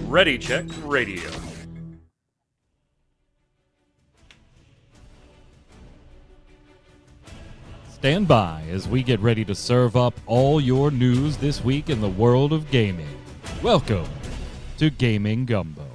Ready Check Radio. Stand by as we get ready to serve up all your news this week in the world of gaming. Welcome to Gaming Gumbo.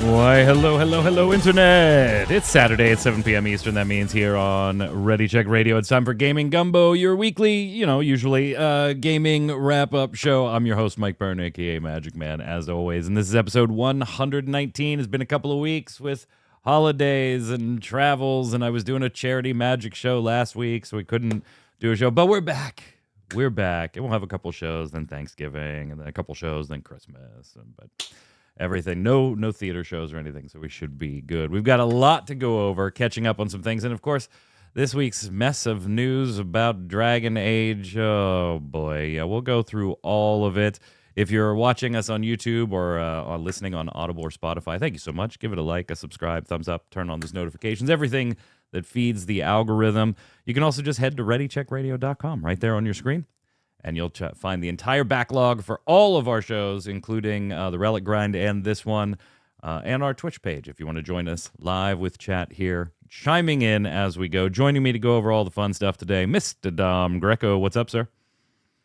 Why, hello, Internet! It's Saturday at 7 p.m. Eastern. That means here on Ready Check Radio, it's time for Gaming Gumbo, your weekly, usually gaming wrap-up show. I'm your host, Mike Byrne, a.k.a. Magic Man, as always. And this is episode 119. It's been a couple of weeks with holidays and travels, and I was doing a charity magic show last week, so we couldn't do a show. But we're back. We're back. And we'll have a couple shows, then Thanksgiving, and then a couple shows, then Christmas. But everything, no theater shows or anything, so we should be good. We've got a lot to go over, catching up on some things, and of course, this week's mess of news about Dragon Age. Oh boy, yeah, we'll go through all of it. If you're watching us on YouTube or listening on Audible or Spotify, thank you so much. Give it a like, a subscribe, thumbs up, turn on those notifications, everything that feeds the algorithm. You can also just head to ReadyCheckRadio.com right there on your screen, and you'll find the entire backlog for all of our shows, including the Relic Grind and this one, and our Twitch page if you want to join us live with chat here, chiming in as we go. Joining me to go over all the fun stuff today, Mr. Dom Greco. What's up, sir?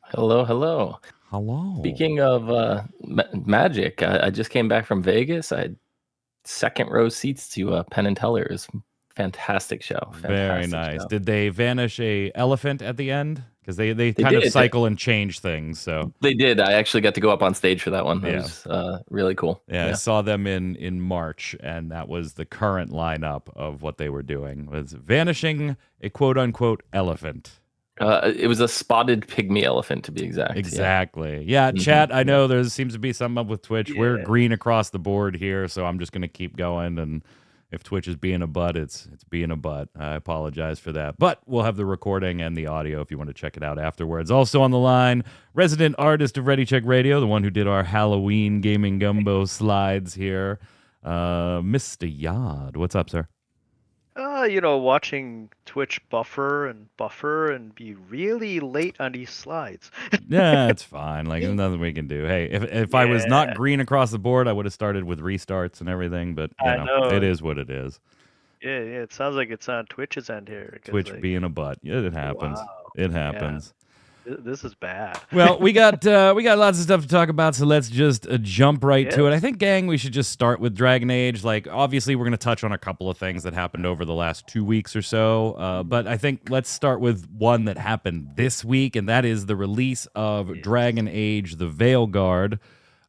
Hello. Hello. Speaking of magic, I just came back from Vegas. I had second row seats to Penn and Teller. It was a fantastic show. Very nice. Show. Did they vanish a elephant at the end? Because they kind of cycle and change things. So they did. I actually got to go up on stage for that one. It was really cool. Yeah, I saw them in March, and that was the current lineup of what they were doing, was vanishing a quote-unquote elephant. It was a spotted pygmy elephant, to be exact. Exactly. Yeah, chat, I know there seems to be something up with Twitch. Yeah. We're green across the board here, so I'm just going to keep going, and if Twitch is being a butt, it's being a butt. I apologize for that. But we'll have the recording and the audio if you want to check it out afterwards. Also on the line, resident artist of Ready Check Radio, the one who did our Halloween Gaming Gumbo slides here, Mr. Yod. What's up, sir? Watching Twitch buffer and be really late on these slides. Yeah, it's fine. Like, there's nothing we can do. Hey, if I was not green across the board, I would have started with restarts and everything, but you know, it is what it is. Yeah, it sounds like it's on Twitch's end here. Twitch being a butt. Yeah, it happens. Wow. It happens. Yeah. This is bad. Well, we got lots of stuff to talk about, so let's just jump right to it. I think, gang, we should just start with Dragon Age. Like, obviously, we're going to touch on a couple of things that happened over the last 2 weeks or so, but I think let's start with one that happened this week, and that is the release of Dragon Age: The Veilguard,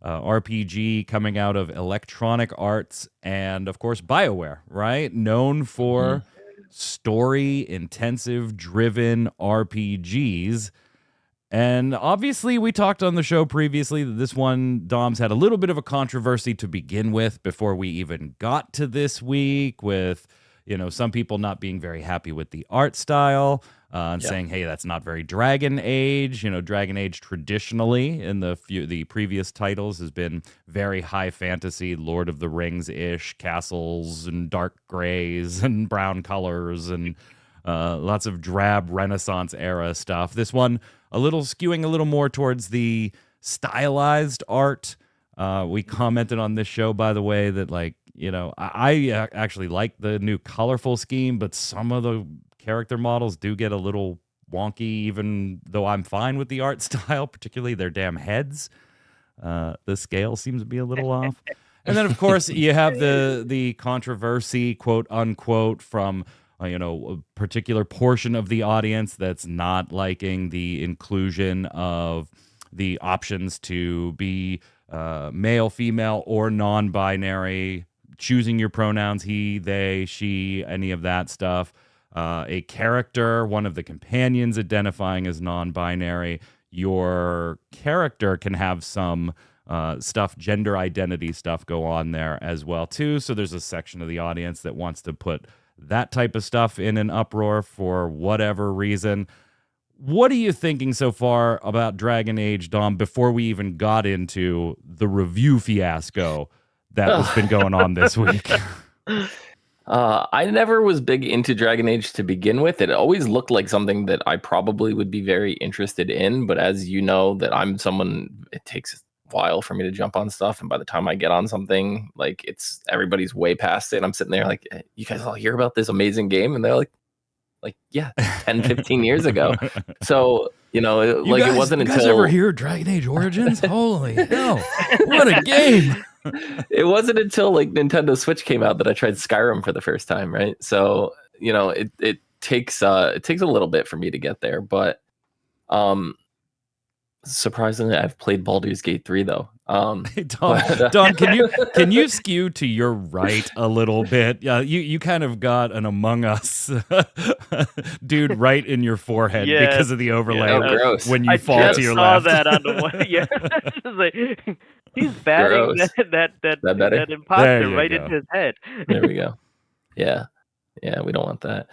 RPG coming out of Electronic Arts and, of course, BioWare, right? Known for story-intensive, driven RPGs. And obviously, we talked on the show previously that this one, Dom's, had a little bit of a controversy to begin with before we even got to this week, with, some people not being very happy with the art style and saying, hey, that's not very Dragon Age. Dragon Age traditionally in the previous titles has been very high fantasy, Lord of the Rings-ish, castles and dark grays and brown colors and lots of drab Renaissance era stuff. This one, skewing a little more towards the stylized art. We commented on this show, by the way, that I actually like the new colorful scheme, but some of the character models do get a little wonky, even though I'm fine with the art style, particularly their damn heads. The scale seems to be a little off. And then, of course, you have the controversy, quote unquote, from a particular portion of the audience that's not liking the inclusion of the options to be male, female, or non-binary, choosing your pronouns, he, they, she, any of that stuff. A character, one of the companions identifying as non-binary. Your character can have some gender identity stuff go on there as well, too. So there's a section of the audience that wants to put that type of stuff in an uproar for whatever reason. What are you thinking so far about Dragon Age, Dom, before we even got into the review fiasco that has been going on this week? I never was big into Dragon Age to begin with. It always looked like something that I probably would be very interested in. But as you know, that I'm someone, it takes a while for me to jump on stuff. And by the time I get on something, like everybody's way past it. And I'm sitting there like, you guys all hear about this amazing game? And they're like, yeah, 10, 15 years ago. So, it wasn't until... You guys ever hear Dragon Age Origins? Holy hell, what a game. It wasn't until like Nintendo Switch came out that I tried Skyrim for the first time, right? So, it takes a little bit for me to get there, but surprisingly, I've played Baldur's Gate 3 though. Don, can you skew to your right a little bit? You kind of got an Among Us dude right in your forehead because of the overlay when you fall to your left. I saw that on the one. Yeah, he's batting that imposter right into his head. There we go. Yeah, we don't want that.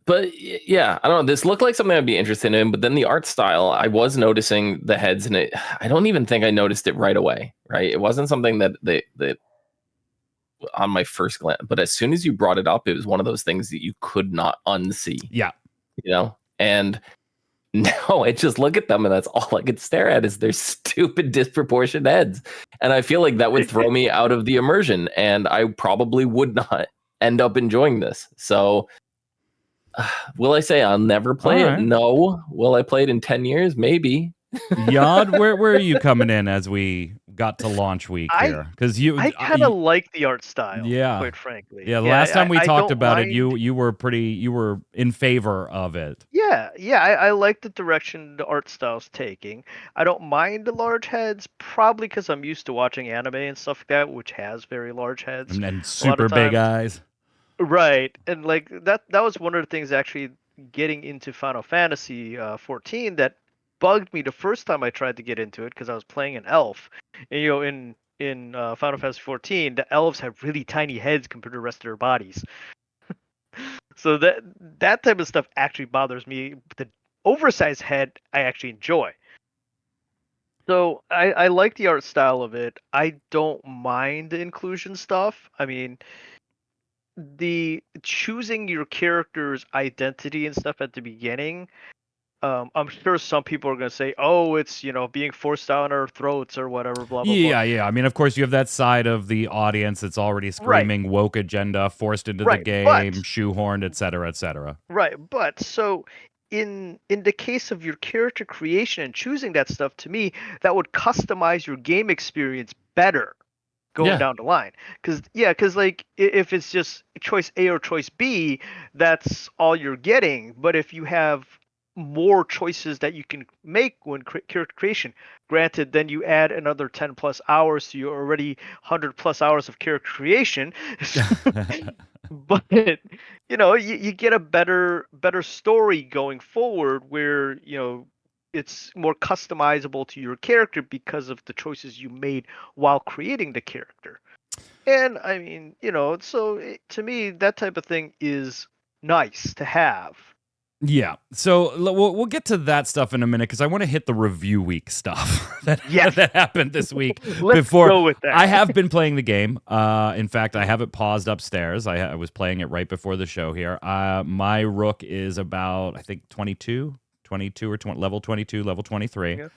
But yeah, I don't know. This looked like something I'd be interested in, but then the art style, I was noticing the heads, and I don't even think I noticed it right away. Right, it wasn't something that on my first glance, but as soon as you brought it up, it was one of those things that you could not unsee. Yeah, and now I just look at them, and that's all I could stare at is their stupid disproportionate heads, and I feel like that would throw me out of the immersion, and I probably would not end up enjoying this. So. Will I say I'll never play it? No. Will I play it in 10 years? Maybe. Yod, where are you coming in as we got to launch week here? Because I kind of like the art style. Quite frankly. Yeah. The last time we talked about it, you were in favor of it. Yeah. I like the direction the art style's taking. I don't mind the large heads, probably because I'm used to watching anime and stuff like that, which has very large heads and super big eyes. Right, and like that was one of the things actually getting into Final Fantasy 14 that bugged me the first time I tried to get into it because I was playing an elf. And in Final Fantasy 14, the elves have really tiny heads compared to the rest of their bodies. So that type of stuff actually bothers me. The oversized head I actually enjoy. So I like the art style of it. I don't mind the inclusion stuff. I mean, the choosing your character's identity and stuff at the beginning, I'm sure some people are going to say, oh, it's, being forced down our throats or whatever, blah, blah, blah. Yeah. I mean, of course, you have that side of the audience that's already screaming woke agenda, forced into the game, shoehorned, et cetera, et cetera. Right, but so in the case of your character creation and choosing that stuff, to me, that would customize your game experience better. Going down the line, because like if it's just choice A or choice B, that's all you're getting. But if you have more choices that you can make when character creation, granted, then you add another 10 plus hours to your already 100 plus hours of character creation. But you get a better story going forward where it's more customizable to your character because of the choices you made while creating the character. And I mean, to me, that type of thing is nice to have. Yeah. So we'll get to that stuff in a minute because I want to hit the review week stuff that happened this week. Let's go with that. I have been playing the game. In fact, I have it paused upstairs. I was playing it right before the show here. My rook is about, I think, 22 or level 22, level 23. Yeah.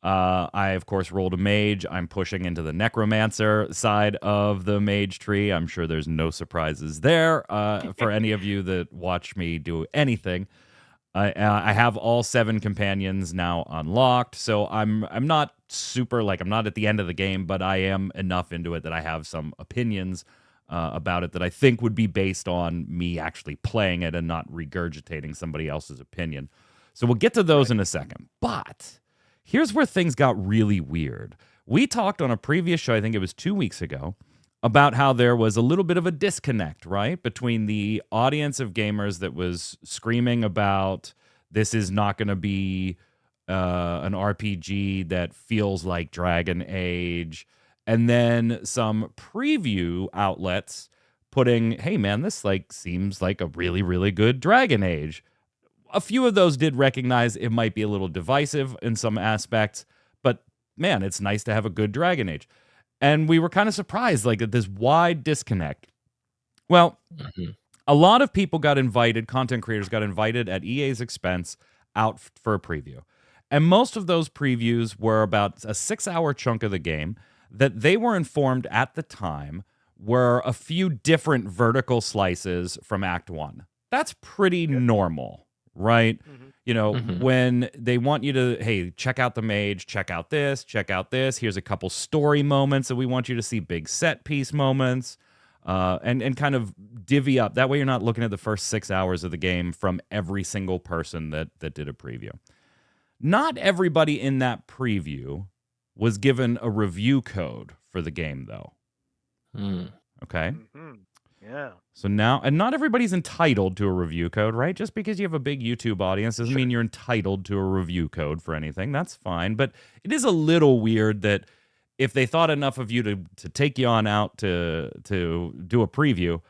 I, of course, rolled a mage. I'm pushing into the necromancer side of the mage tree. I'm sure there's no surprises there for any of you that watch me do anything. I have all 7 companions now unlocked, so I'm not super, I'm not at the end of the game, but I am enough into it that I have some opinions about it that I think would be based on me actually playing it and not regurgitating somebody else's opinion. So we'll get to those in a second. But here's where things got really weird. We talked on a previous show, I think it was 2 weeks ago, about how there was a little bit of a disconnect, right, between the audience of gamers that was screaming about this is not going to be an RPG that feels like Dragon Age, and then some preview outlets putting, hey man, this seems like a really, really good Dragon Age. a few of those did recognize it might be a little divisive in some aspects, but man, it's nice to have a good Dragon Age. And we were kind of surprised, like, at this wide disconnect. Well, a lot of people got invited, content creators got invited at EA's expense out for a preview. And most of those previews were about a 6-hour chunk of the game that they were informed at the time were a few different vertical slices from Act 1. That's pretty normal, right? You know, when they want you to, hey, check out the mage, check out this, here's a couple story moments that we want you to see, big set piece moments, and kind of divvy up. That way you're not looking at the first 6 hours of the game from every single person that did a preview. Not everybody in that preview was given a review code for the game, though. Okay? Yeah. So now, and not everybody's entitled to a review code, right? Just because you have a big YouTube audience doesn't mean you're entitled to a review code for anything. That's fine. But it is a little weird that if they thought enough of you to take you on out to do a preview,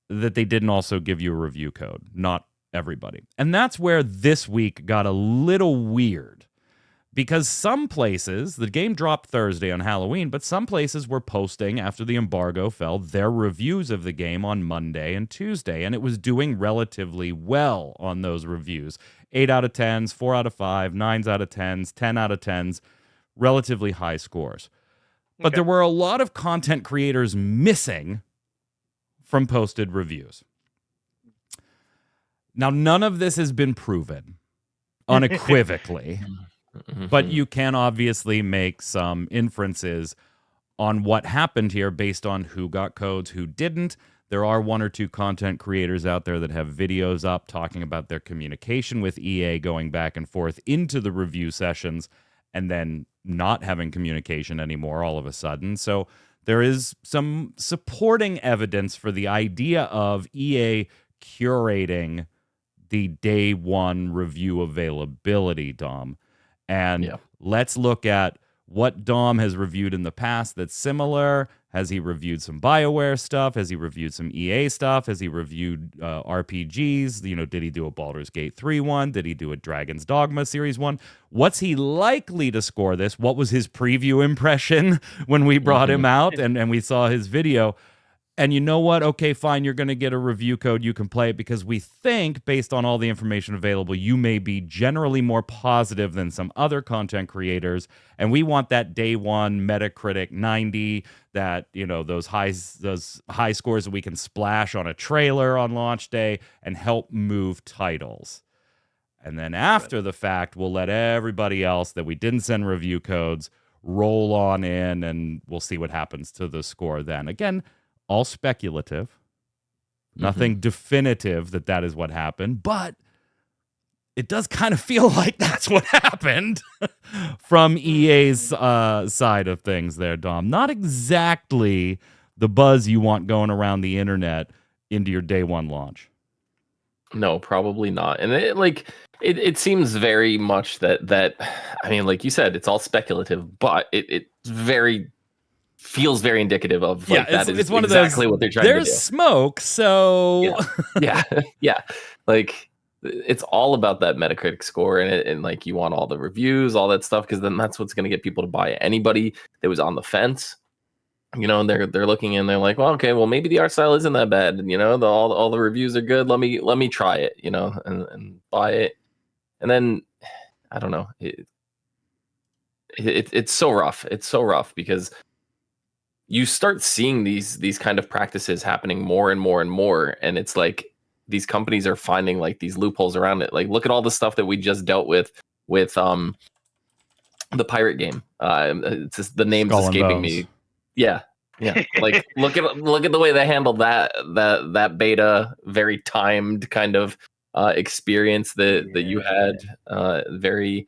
that they didn't also give you a review code. Not everybody. And that's where this week got a little weird. Because some places, the game dropped Thursday on Halloween, but some places were posting, after the embargo fell, their reviews of the game on Monday and Tuesday, and it was doing relatively well on those reviews. 8 out of 10s, 4 out of 5, 9s out of 10s, 10 out of 10s, relatively high scores. But there were a lot of content creators missing from posted reviews. Now, none of this has been proven unequivocally. But you can obviously make some inferences on what happened here based on who got codes, who didn't. There are 1 or 2 content creators out there that have videos up talking about their communication with EA going back and forth into the review sessions and then not having communication anymore all of a sudden. So there is some supporting evidence for the idea of EA curating the day 1 review availability, Dom. And let's look at what Dom has reviewed in the past that's similar. Has he reviewed some BioWare stuff? Has he reviewed some EA stuff? Has he reviewed RPGs? You know, did he do a Baldur's Gate 3 one? Did he do a Dragon's Dogma Series 1? What's he likely to score this? What was his preview impression when we brought him out and we saw his video? And you know what? Okay, fine, you're going to get a review code. You can play it because we think, based on all the information available, you may be generally more positive than some other content creators. And we want that day 1 Metacritic 90, that, you know, those high scores that we can splash on a trailer on launch day and help move titles. And then after the fact, we'll let everybody else that we didn't send review codes roll on in, and we'll see what happens to the score then. Again, all speculative, nothing definitive that is what happened, but it does kind of feel like that's what happened from EA's side of things there, Dom. Not exactly the buzz you want going around the internet into your day 1 launch. No, probably not. And it seems very much that I mean, like you said, it's all speculative, but it feels very indicative of that is it's one exactly of those, what they're trying to do. There's smoke, so yeah. Like, it's all about that Metacritic score, and like, you want all the reviews, all that stuff, because then that's what's going to get people to buy it. Anybody that was on the fence, you know, and they're looking and they're like, well, okay, well, maybe the art style isn't that bad, and, you know, all the reviews are good. Let me try it, you know, and buy it. And then I don't know, it's so rough. It's so rough because you start seeing these kind of practices happening more and more and more, and it's like these companies are finding like these loopholes around it. Like, look at all the stuff that we just dealt with the pirate game. It's just, the name's Skull and escaping Bones. me. Yeah. Like, look at the way they handled that beta, very timed kind of experience that you had, very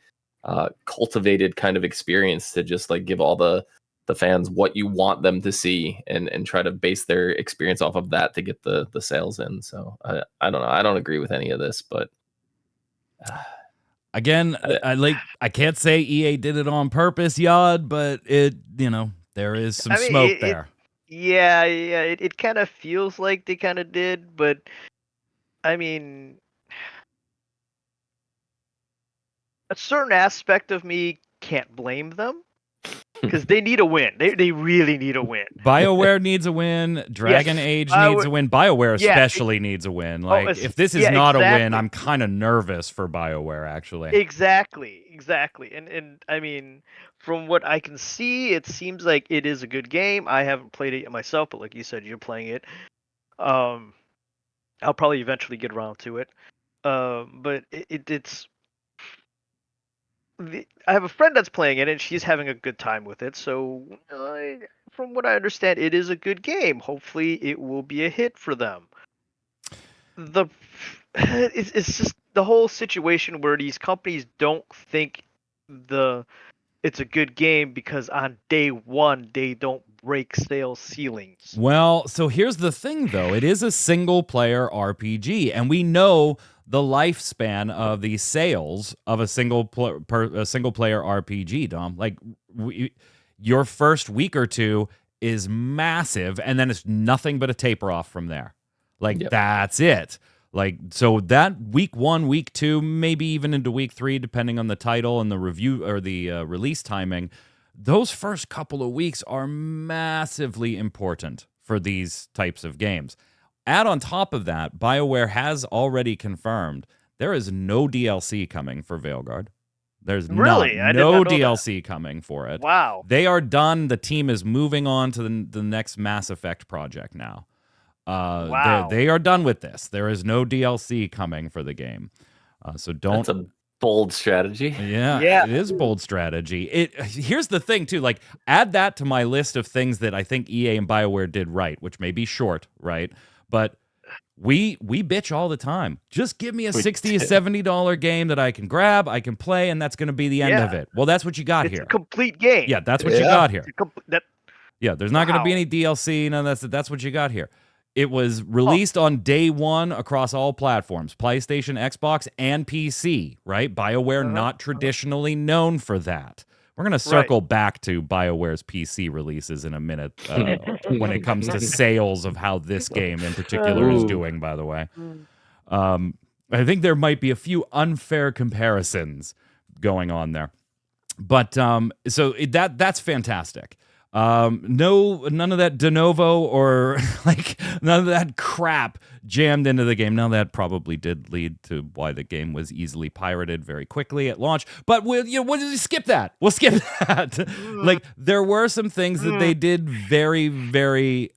cultivated kind of experience to just like give all the fans what you want them to see, and try to base their experience off of that to get the sales in. So I don't know. I don't agree with any of this, but again, I can't say EA did it on purpose, Yod, but it, you know, there is some smoke there. It kind of feels like they kind of did, but I mean, a certain aspect of me can't blame them because they need a win. They really need a win. BioWare needs a win. Dragon Yes, Age I needs would- a win. BioWare yeah, especially needs a win. Like, it's- if this is yeah, not a win, exactly. I'm kind of nervous for BioWare, actually. Exactly. And I mean, from what I can see, it seems like it is a good game. I haven't played it myself, but like you said, you're playing it. I'll probably eventually get around to it. But it's I have a friend that's playing it, and she's having a good time with it. So, from what I understand, it is a good game. Hopefully, it will be a hit for them. It's just the whole situation where these companies don't think it's a good game because on day one they don't break sales ceilings. Well, so here's the thing, though. It is a single-player RPG, and we know the lifespan of the sales of a single-player RPG, Dom. Like, your first week or two is massive, and then it's nothing but a taper off from there. Like, Yep. that's it. Like, so that week 1, week 2, maybe even into week 3, depending on the title and the review or the release timing, those first couple of weeks are massively important for these types of games. Add on top of that, BioWare has already confirmed there is no DLC coming for Veilguard. There's Really? I did no not know that. DLC coming for it. Wow. They are done. The team is moving on to the next Mass Effect project now. Wow. They are done with this. There is no DLC coming for the game. So don't. That's a bold strategy. Yeah, it is bold strategy. Here's the thing too, like add that to my list of things that I think EA and BioWare did right, which may be short, right? But we bitch all the time. Just give me a $60 $70 game that I can grab, I can play, and that's going to be the end of it. Well, that's what you got It's here. a complete game. Yeah, that's what you got here. That Yeah, there's not going to be Wow. any DLC. No, that's what you got here. It was released on day one across all platforms, PlayStation, Xbox, and PC, right? BioWare not traditionally known for that. We're going to circle back to BioWare's PC releases in a minute when it comes to sales of how this game in particular is doing, by the way. I think there might be a few unfair comparisons going on there. But so that's fantastic. None of that de novo or like none of that crap jammed into the game. Now that probably did lead to why the game was easily pirated very quickly at launch. But we'll skip that. We'll skip that. Like there were some things that they did very, very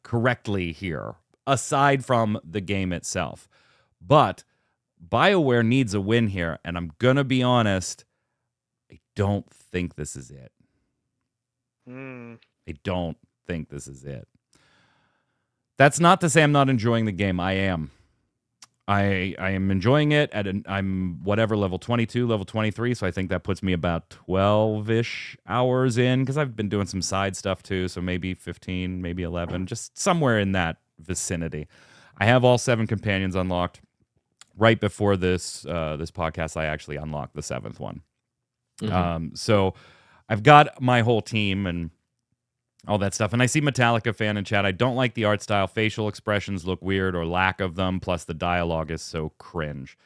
correctly here, aside from the game itself. But BioWare needs a win here, and I'm gonna be honest, I don't think this is it. I don't think this is it. That's not to say I'm not enjoying the game. I am. I am enjoying it I'm whatever level 22, level 23, so I think that puts me about 12-ish hours in because I've been doing some side stuff too, so maybe 15, maybe 11, just somewhere in that vicinity. I have all 7 companions unlocked. Right before this podcast, I actually unlocked the 7th one. So I've got my whole team and all that stuff. And I see Metallica fan in chat. I don't like the art style. Facial expressions look weird or lack of them. Plus the dialogue is so cringe.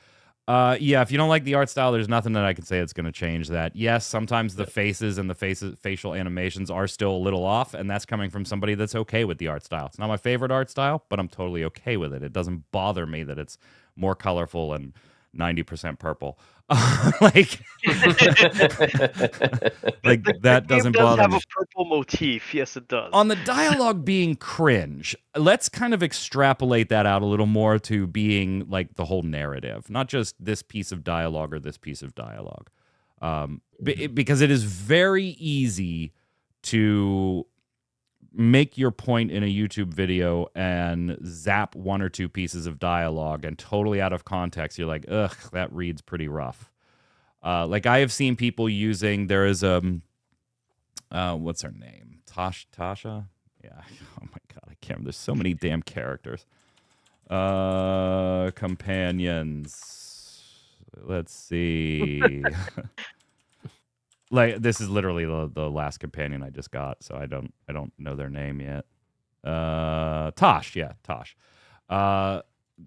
Yeah, if you don't like the art style, there's nothing that I can say that's going to change that. Yes, sometimes the faces and the facial animations are still a little off, and that's coming from somebody that's okay with the art style. It's not my favorite art style, but I'm totally okay with it. It doesn't bother me that it's more colorful and 90% purple. like that doesn't bother have me. a purple motif. Yes, it does. On the dialogue being cringe, let's kind of extrapolate that out a little more to being like the whole narrative, not just this piece of dialogue or this piece of dialogue. Because it is very easy to make your point in a YouTube video and zap 1 or 2 pieces of dialogue and totally out of context, you're like, ugh, that reads pretty rough. Like I have seen people using, there is what's her name? Tasha? Yeah. Oh my God, I can't remember. There's so many damn characters. Companions. Let's see. Like this is literally the last companion I just got, so I don't know their name yet. Tosh, yeah, Tosh.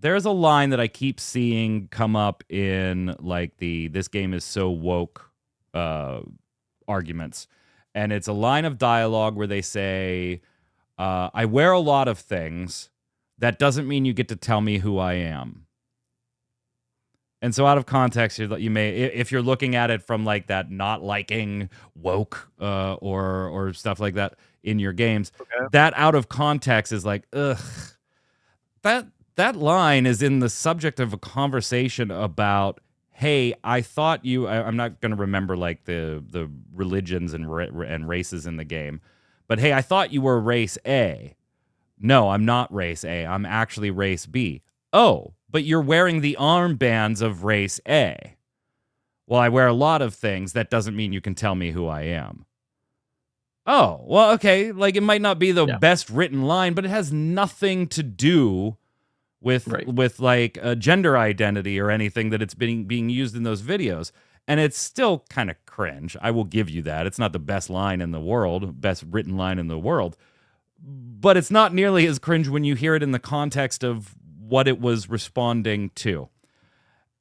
there's a line that I keep seeing come up in like this game is so woke arguments. And it's a line of dialogue where they say, I wear a lot of things. That doesn't mean you get to tell me who I am. And so out of context, you may, if you're looking at it from like that not liking woke or stuff like that in your games, that out of context is like, ugh. That line is in the subject of a conversation about, hey, I thought you. I'm not going to remember like the religions and races in the game, but hey, I thought you were race A. No, I'm not race A. I'm actually race B. Oh, but you're wearing the armbands of race A. Well, I wear a lot of things. That doesn't mean you can tell me who I am. Oh, well, okay. Like, it might not be the best written line, but it has nothing to do with like a gender identity or anything that it's being used in those videos. And it's still kind of cringe. I will give you that. It's not the best line in the world, best written line in the world. But it's not nearly as cringe when you hear it in the context of what it was responding to.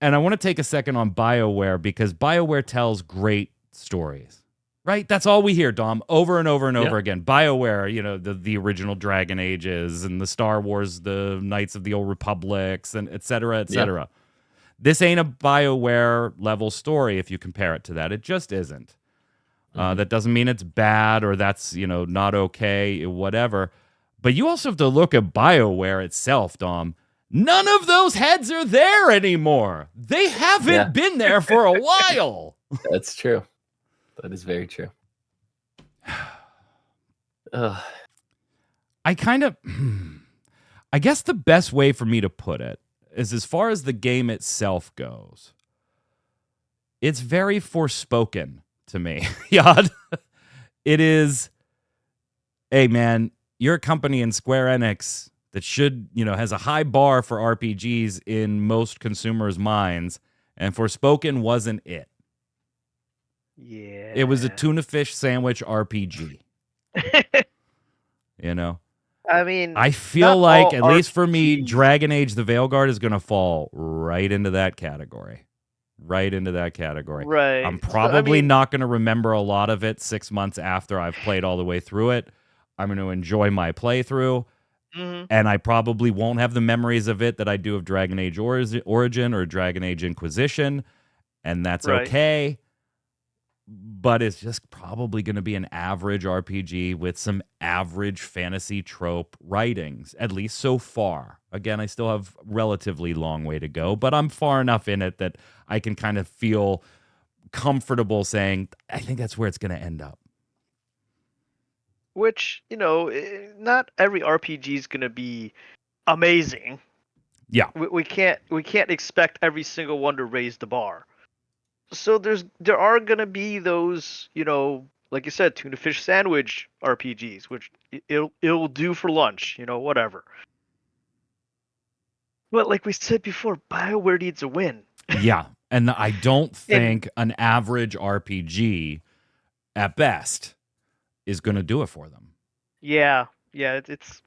And I want to take a second on BioWare because BioWare tells great stories. Right? That's all we hear, Dom, over and over and over again. BioWare, you know, the original Dragon Ages and the Star Wars, the Knights of the Old Republics, and et cetera, et cetera. Yeah. This ain't a BioWare level story if you compare it to that. It just isn't. That doesn't mean it's bad or that's, you know, not okay, whatever. But you also have to look at BioWare itself, Dom. None of those heads are there anymore. They haven't been there for a while. That's true. That is very true. I guess the best way for me to put it is as far as the game itself goes, it's very Forspoken to me. Yad. It is, hey man, you're a company in Square Enix that should, you know, has a high bar for RPGs in most consumers' minds, and Forspoken wasn't it. Yeah. It was a tuna fish sandwich RPG. You know? I mean, I feel like, at least for me, Dragon Age the Veilguard is going to fall right into that category. Right into that category. Right. I'm probably not going to remember a lot of it 6 months after I've played all the way through it. I'm going to enjoy my playthrough. Mm-hmm. And I probably won't have the memories of it that I do of Dragon Age Origin or Dragon Age Inquisition. And that's okay. But it's just probably going to be an average RPG with some average fantasy trope writings, at least so far. Again, I still have relatively long way to go, but I'm far enough in it that I can kind of feel comfortable saying, I think that's where it's going to end up. Which, you know, not every RPG is going to be amazing. Yeah. We can't expect every single one to raise the bar. So there are gonna be those, you know, like you said, tuna fish sandwich RPGs, which it'll do for lunch, you know, whatever. But like we said before, BioWare needs a win. Yeah, and I don't think an average RPG, at best, is gonna do it for them. Yeah, it's.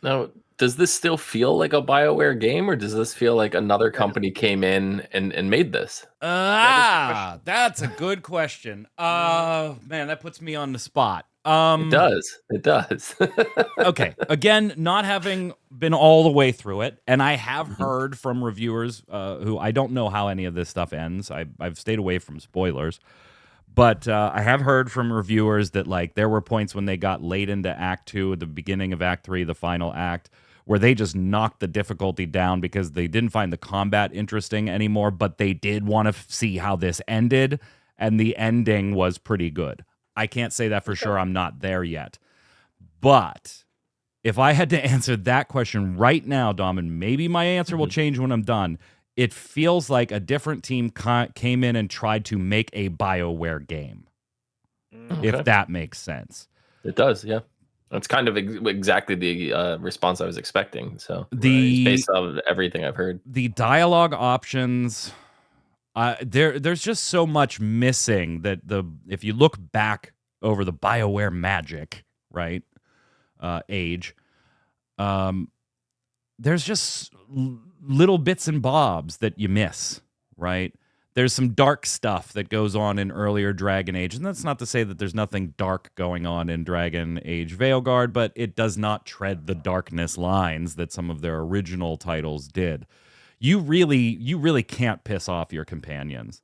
Now, does this still feel like a BioWare game, or does this feel like another company came in and made this? That's a good question. Man, that puts me on the spot. It does. Okay, again, not having been all the way through it, and I have heard from reviewers who I don't know how any of this stuff ends. I've stayed away from spoilers. But I have heard from reviewers that like there were points when they got late into Act 2, at the beginning of Act 3, the final act, where they just knocked the difficulty down because they didn't find the combat interesting anymore, but they did want to see how this ended, and the ending was pretty good. I can't say that for sure. I'm not there yet. But if I had to answer that question right now, Dom, and maybe my answer will change when I'm done, it feels like a different team came in and tried to make a BioWare game, if that makes sense. It does, yeah. That's kind of exactly the response I was expecting. So based on everything I've heard. The dialogue options, there's just so much missing that if you look back over the BioWare magic, right, age, there's just little bits and bobs that you miss, right? There's some dark stuff that goes on in earlier Dragon Age, and that's not to say that there's nothing dark going on in Dragon Age Veilguard, but it does not tread the darkness lines that some of their original titles did. You really can't piss off your companions.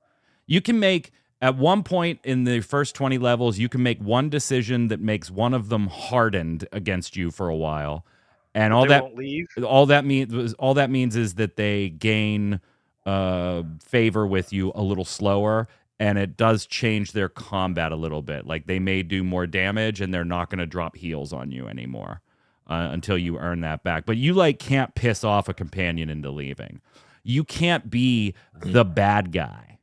You can make, at one point in the first 20 levels, you can make one decision that makes one of them hardened against you for a while, and all Won't leave. that means is that they gain favor with you a little slower, and it does change their combat a little bit. Like, they may do more damage, and they're not going to drop heals on you anymore until you earn that back. But you can't piss off a companion into leaving. You can't be the bad guy,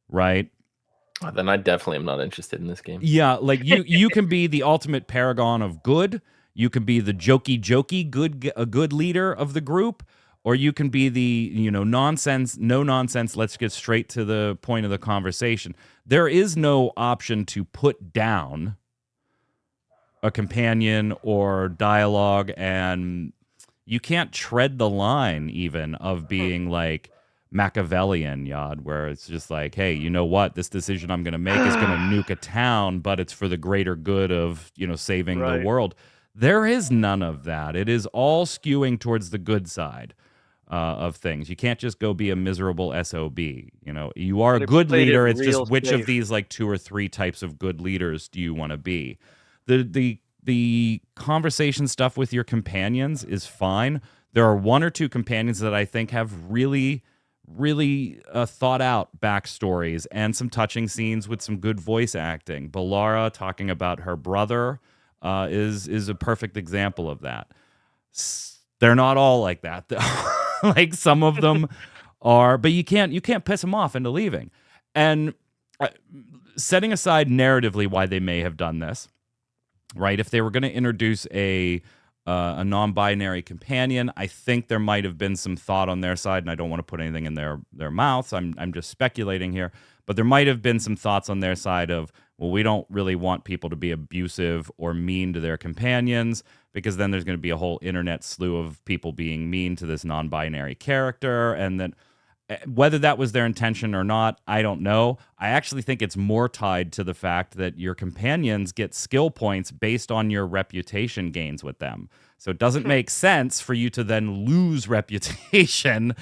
right? Then I definitely am not interested in this game. Yeah, like you can be the ultimate paragon of good. You can be the jokey good leader of the group, or you can be the no nonsense. Let's get straight to the point of the conversation. There is no option to put down a companion or dialogue, and you can't tread the line even of being like Machiavellian, Yod, where it's just like, hey, you know what? This decision I'm going to make is going to nuke a town, but it's for the greater good of, saving the world. There is none of that. It is all skewing towards the good side of things. You can't just go be a miserable SOB. You are a good leader. It's just which of these 2 or 3 types of good leaders do you want to be? The conversation stuff with your companions is fine. There are 1 or 2 companions that I think have really thought out backstories and some touching scenes with some good voice acting. Balara talking about her brother is a perfect example of that. They're not all like that, though. Like, some of them are, but you can't piss them off into leaving. And setting aside narratively why they may have done this, right? If they were going to introduce a non-binary companion, I think there might have been some thought on their side, and I don't want to put anything in their mouths. I'm just speculating here, but there might have been some thoughts on their side of, well, we don't really want people to be abusive or mean to their companions, because then there's going to be a whole internet slew of people being mean to this non-binary character, and then whether that was their intention or not, I don't know. I actually think it's more tied to the fact that your companions get skill points based on your reputation gains with them. So it doesn't make sense for you to then lose reputation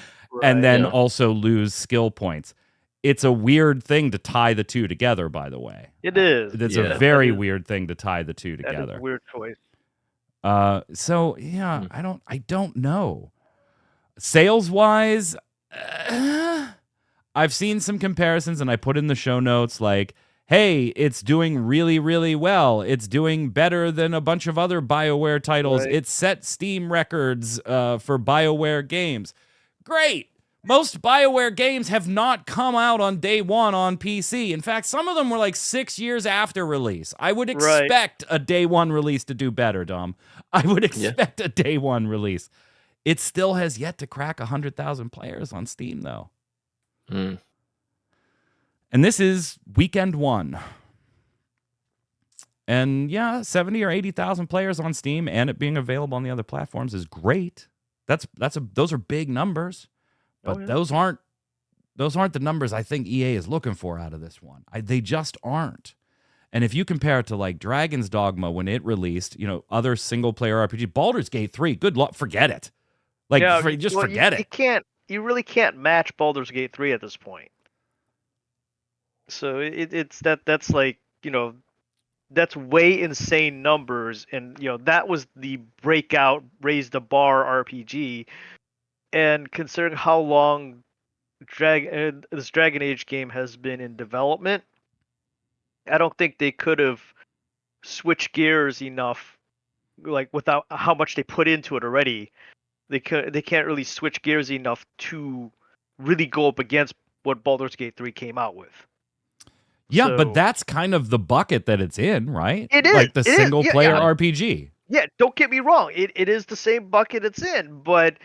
and then also lose skill points. It's a weird thing to tie the two together, by the way. It is. It's a very weird thing to tie the two together. That is a weird choice. So yeah, I don't know. Sales wise, I've seen some comparisons, and I put in the show notes like, hey, it's doing really, really well. It's doing better than a bunch of other BioWare titles. Right. It set Steam records for BioWare games. Great. Most BioWare games have not come out on day one on PC. In fact, some of them were like 6 years after release. I would expect a day one release to do better, Dom. I would expect a day one release. It still has yet to crack 100,000 players on Steam, though. And this is weekend 1. And yeah, 70 or 80,000 players on Steam, and it being available on the other platforms is great. Those are big numbers, but those aren't the numbers I think EA is looking for out of this one. They just aren't. And if you compare it to like Dragon's Dogma when it released, other single player RPG, Baldur's Gate 3, good luck, forget it. Forget it. You really can't match Baldur's Gate 3 at this point. So that's like, that's way insane numbers, and that was the breakout, raise the bar RPG. And considering how long this Dragon Age game has been in development, I don't think they could have switched gears enough, like without how much they put into it already. They can't really switch gears enough to really go up against what Baldur's Gate 3 came out with. Yeah, but that's kind of the bucket that it's in, right? It is. Like the single player RPG. Yeah, don't get me wrong. It is the same bucket it's in, but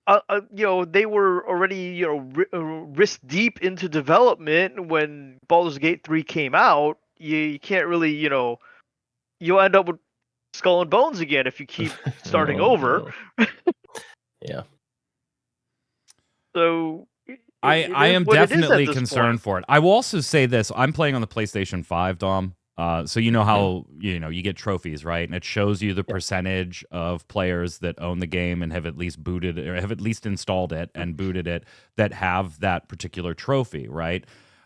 they were already wrist deep into development when Baldur's Gate 3 came out. You can't really you'll end up with Skull and Bones again if you keep starting Oh, over. no. Yeah. So I is am what it is at definitely this concerned point. for it. I will also say this: I'm playing on the PlayStation 5, Dom. So you know how you get trophies, right? And it shows you the percentage of players that own the game and have at least booted or have at least installed it and booted it that have that particular trophy, right?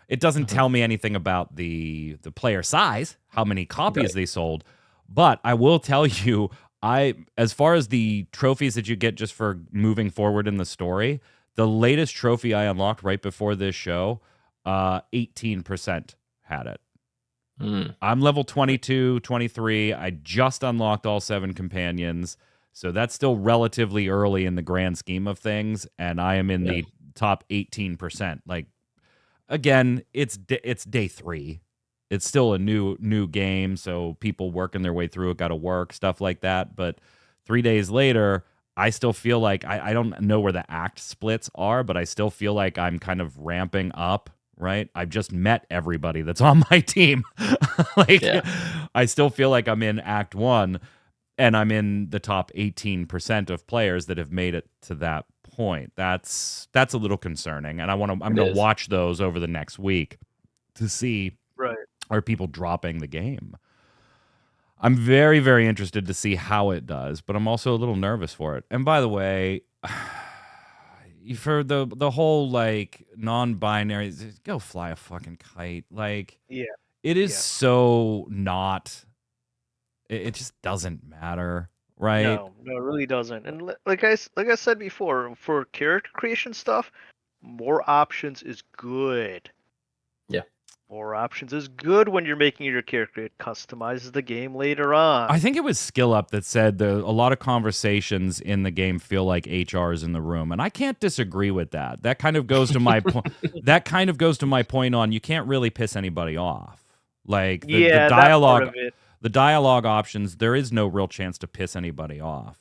It doesn't tell me anything about the player size, how many copies they sold, but I will tell you, as far as the trophies that you get just for moving forward in the story. The latest trophy I unlocked right before this show, 18% had it. I'm level 22, 23. I just unlocked all 7 companions. So that's still relatively early in the grand scheme of things. And I am in the top 18%. Like, again, it's day 3. It's still a new game. So people working their way through it, got to work, stuff like that. But 3 days later, I still feel like I don't know where the act splits are, but I still feel like I'm kind of ramping up, right? I've just met everybody that's on my team. I still feel like I'm in Act 1 and I'm in the top 18% of players that have made it to that point. That's a little concerning. And I'm going to watch those over the next week to see are people dropping the game. I'm very, very interested to see how it does, but I'm also a little nervous for it. And by the way, for the whole like non-binary, go fly a fucking kite. Like, it is so not. It just doesn't matter, right? No, it really doesn't. And like I said before, for character creation stuff, more options is good. Yeah. More options is good when you're making your character. It customizes the game later on. I think it was Skill Up that said a lot of conversations in the game feel like HR is in the room, and I can't disagree with that. That kind of goes to my point. That kind of goes to my point on you can't really piss anybody off. Like the dialogue, that part of it. the dialogue options, there is no real chance to piss anybody off.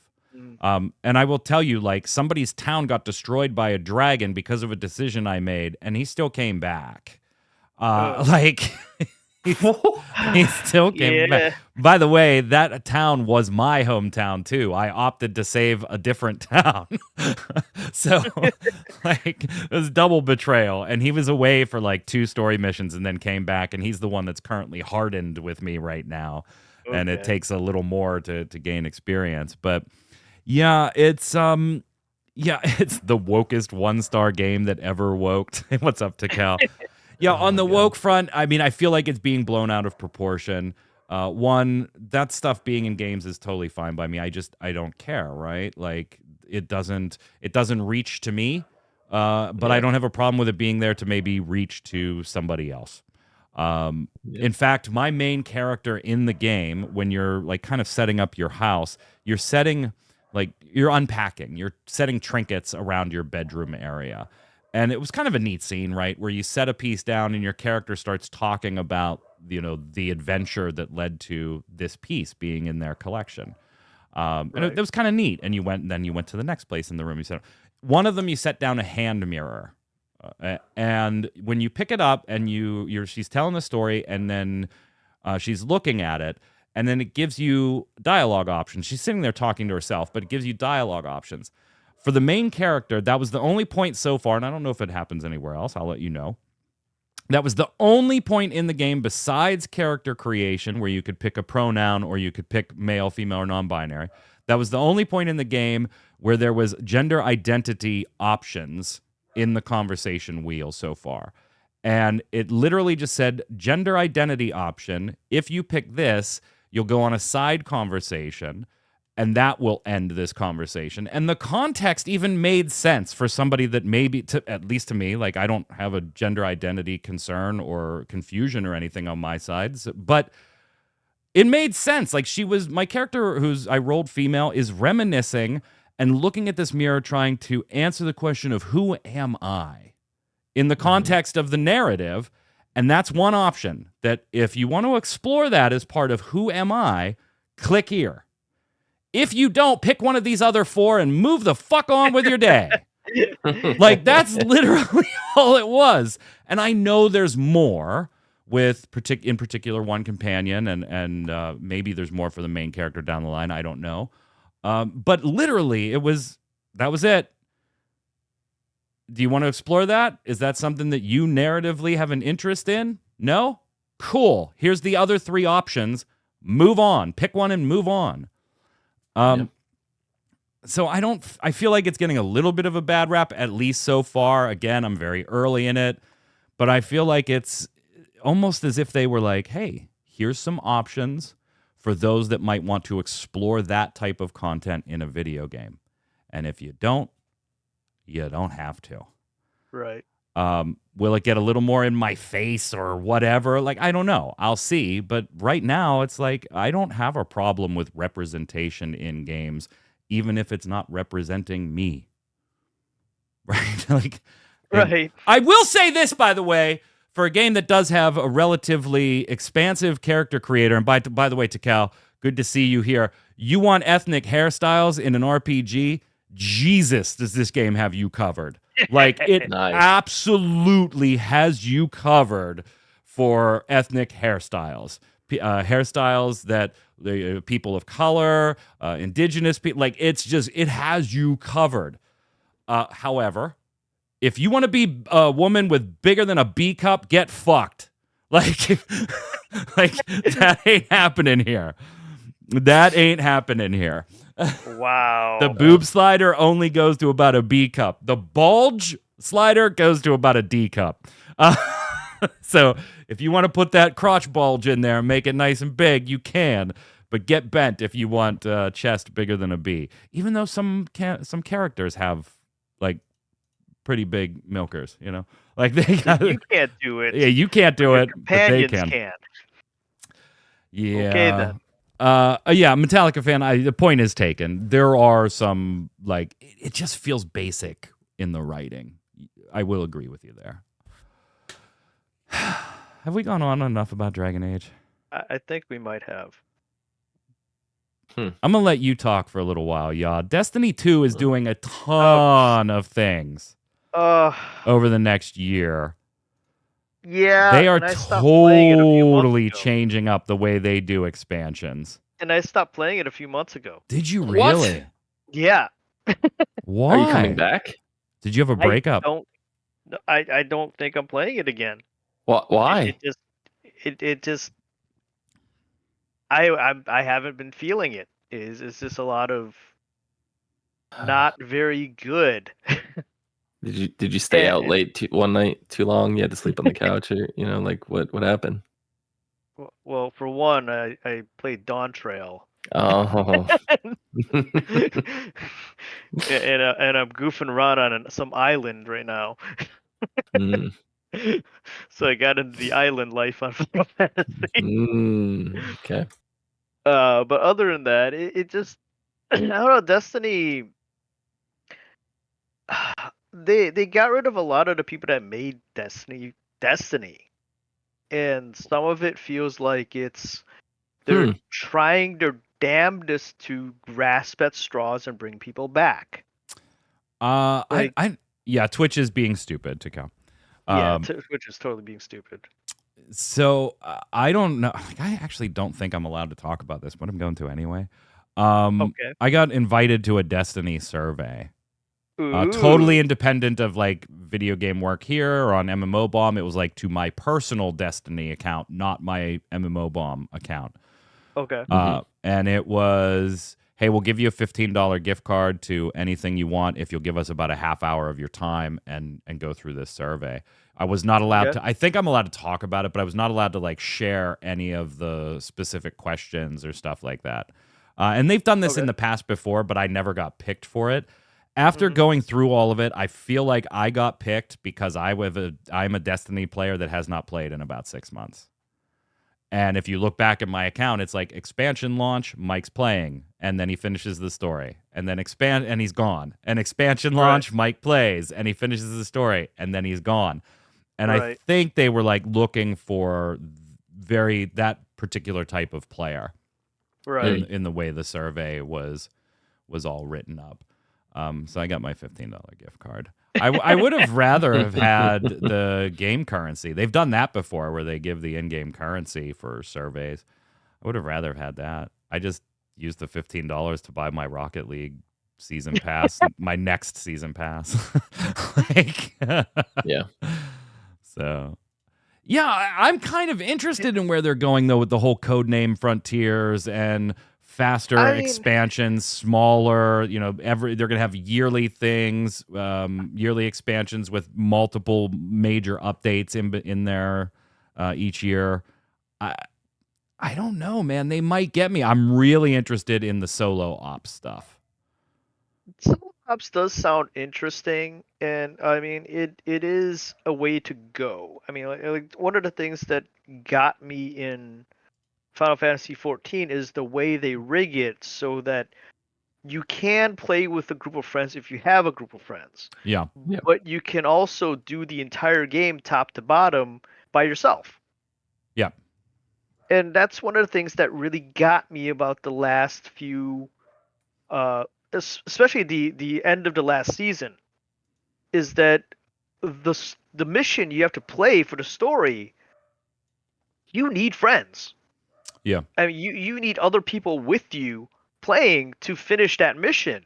And I will tell you, like somebody's town got destroyed by a dragon because of a decision I made, and he still came back. Like he still came back. By the way, that town was my hometown too. I opted to save a different town. So like it was double betrayal. And he was away for like 2 story missions and then came back, and he's the one that's currently hardened with me right now. And it takes a little more to gain experience. But yeah, it's the wokest 1-star game that ever woked. What's up, Takal? Yeah, on the woke front, I mean, I feel like it's being blown out of proportion. One, that stuff being in games is totally fine by me. I don't care, right? Like it doesn't reach to me, but I don't have a problem with it being there to maybe reach to somebody else. In fact, my main character in the game, when you're like kind of setting up your house, you're unpacking, you're setting trinkets around your bedroom area. And it was kind of a neat scene, right, where you set a piece down and your character starts talking about, the adventure that led to this piece being in their collection. And it was kind of neat. And you went to the next place in the room. You said one of them, you set down a hand mirror, and when you pick it up and she's telling the story, and then she's looking at it, and then it gives you dialogue options. She's sitting there talking to herself, but it gives you dialogue options. For the main character, that was the only point so far, and I don't know if it happens anywhere else. I'll let you know. That was the only point in the game besides character creation where you could pick a pronoun or you could pick male, female, or non-binary. That was the only point in the game where there was gender identity options in the conversation wheel so far. And it literally just said gender identity option. If you pick this, you'll go on a side conversation, and that will end this conversation. And the context even made sense for somebody that maybe, at least to me, like I don't have a gender identity concern or confusion or anything on my side, but it made sense. Like my character I rolled female is reminiscing and looking at this mirror trying to answer the question of who am I in the context of the narrative. And that's one option that if you want to explore that as part of who am I, click here. If you don't, pick one of these other 4 and move the fuck on with your day. Like, that's literally all it was. And I know there's more with in particular one companion, and maybe there's more for the main character down the line. I don't know. But literally, that was it. Do you want to explore that? Is that something that you narratively have an interest in? No? Cool. Here's the other 3 options. Move on. Pick one and move on. So I feel like it's getting a little bit of a bad rap, at least so far. Again, I'm very early in it, but I feel like it's almost as if they were like, hey, here's some options for those that might want to explore that type of content in a video game. And if you don't have to. Right. Will it get a little more in my face or whatever? Like, I don't know. I'll see. But right now, it's like, I don't have a problem with representation in games, even if it's not representing me. Right? Right. I will say this, by the way, for a game that does have a relatively expansive character creator, and by the way, Takal, good to see you here. You want ethnic hairstyles in an RPG? Jesus, does this game have you covered? Like, it Nice. absolutely has you covered for ethnic hairstyles. Hairstyles that the people of color, indigenous people, like, it has you covered. However, if you want to be a woman with bigger than a B cup, get fucked. Like, that ain't happening here. That ain't happening here. Wow. The boob slider only goes to about a B cup. The bulge slider goes to about a D cup. So if you want to put that crotch bulge in there and make it nice and big, you can. But get bent if you want chest bigger than a B. Even though some characters have, like, pretty big milkers, you know? Like, they got, you can't do it. Yeah, you can't do it, but they Companions can. Yeah. Okay, then. Yeah, Metallica fan, the point is taken. There are some, like, it just feels basic in the writing. I will agree with you there. Have we gone on enough about Dragon Age? I think we might have. I'm going to let you talk for a little while, y'all. Destiny 2 is doing a ton of things over the next year. Yeah. They are and I stopped playing it a few months totally ago. changing up the way they do expansions. And I stopped playing it a few months ago. Did you What? really? Yeah. Why? Are you coming back? Did you have a breakup? I don't think I'm playing it again. Why? It just I haven't been feeling it. It's just a lot of not very good. Did you stay out late one night too long? You had to sleep on the couch, or like what happened? Well, for one, I played Dawn Trail. Oh, and I'm goofing around on some island right now. mm, So I got into the island life on Final Fantasy. okay. But other than that, it just I don't know. Destiny, they got rid of a lot of the people that made Destiny, and some of it feels like they're trying their damnedest to grasp at straws and bring people back. Yeah, Twitch is being stupid to come. Twitch is totally being stupid. So I don't know. Like, I actually don't think I'm allowed to talk about this, but I'm going to anyway. Okay. I got invited to a Destiny survey. Totally independent of, like, video game work here or on MMO Bomb. It was, like, to my personal Destiny account, not my MMO Bomb account. Okay. And it was, hey, we'll give you a $15 gift card to anything you want if you'll give us about a half hour of your time and go through this survey. I was not allowed to, I think I'm allowed to talk about it, but I was not allowed to, like, share any of the specific questions or stuff like that. And they've done this in the past before, but I never got picked for it. After going through all of it, I feel like I got picked because I'm a Destiny player that has not played in about 6 months. And if you look back at my account, it's like expansion launch, Mike's playing, and then he finishes the story, and then and he's gone. And expansion launch, Mike plays, and he finishes the story, and then he's gone. And I think they were, like, looking for that particular type of player, in the way the survey was all written up. So I got my $15 gift card. I would have rather have had the game currency. They've done that before where they give the in-game currency for surveys. I would have rather have had that. I just used the $15 to buy my Rocket League season pass, my next season pass. Yeah. So, yeah, I'm kind of interested in where they're going, though, with the whole codename Frontiers and faster expansions, smaller, they're going to have yearly things, yearly expansions with multiple major updates in there each year. I don't know, man. They might get me. I'm really interested in the solo ops stuff. Solo ops does sound interesting, and I mean it is a way to go. I mean, like one of the things that got me in Final Fantasy 14 is the way they rig it so that you can play with a group of friends if you have a group of friends. Yeah. But you can also do the entire game top to bottom by yourself. Yeah. And that's one of the things that really got me about the last few especially the end of the last season, is that the mission you have to play for the story, you need friends. Yeah. I mean, you need other people with you playing to finish that mission.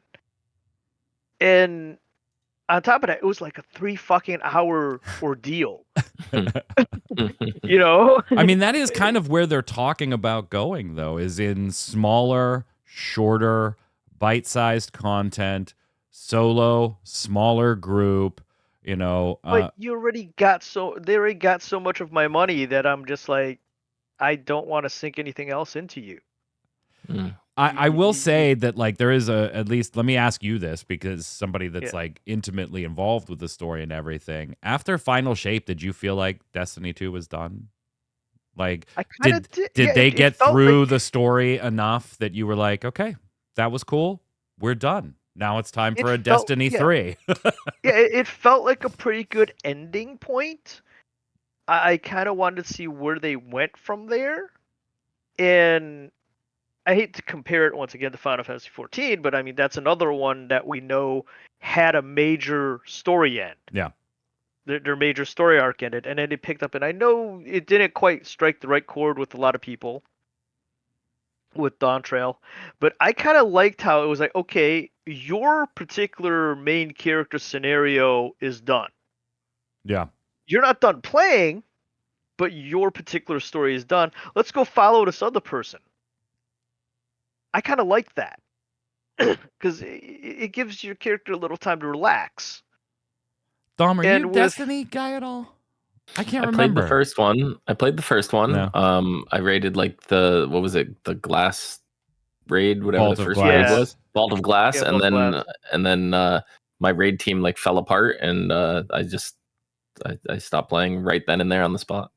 And on top of that, it was like a 3 fucking hour ordeal. I mean, that is kind of where they're talking about going, though, is in smaller, shorter, bite-sized content, solo, smaller group, But they already got so much of my money that I'm just like, I don't want to sink anything else into you. I will say that, like, there is at least, let me ask you this, because somebody that's like intimately involved with the story and everything. After Final Shape, did you feel like Destiny 2 was done? Like, did they get through the story enough that you were like, okay, that was cool, we're done. Now it's time for a Destiny 3. It felt like a pretty good ending point. I kind of wanted to see where they went from there. And I hate to compare it once again to Final Fantasy 14, but I mean, that's another one that we know had a major story end. Yeah. Their major story arc ended, and then it picked up. And I know it didn't quite strike the right chord with a lot of people with Dawn Trail, but I kind of liked how it was like, okay, your particular main character scenario is done. Yeah. You're not done playing, but your particular story is done. Let's go follow this other person. I kind of like that because it gives your character a little time to relax. Dom, are you a Destiny guy at all? I can't remember. I played the first one. No. I raided like the the glass raid, whatever Vault the of first Glass. raid was, Vault of Glass, Yeah, and then my raid team like fell apart, and I stopped playing right then and there on the spot.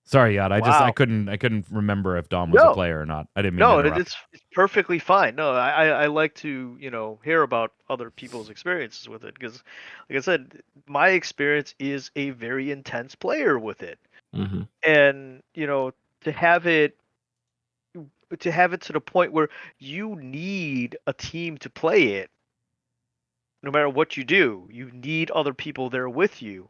Sorry, Yad. I couldn't remember if Dom was a player or not. I didn't mean to interrupt. It's perfectly fine. No, I like to hear about other people's experiences with it because, like I said, my experience is a very intense player with it, and to have it to the point where you need a team to play it. No matter what you do, you need other people there with you.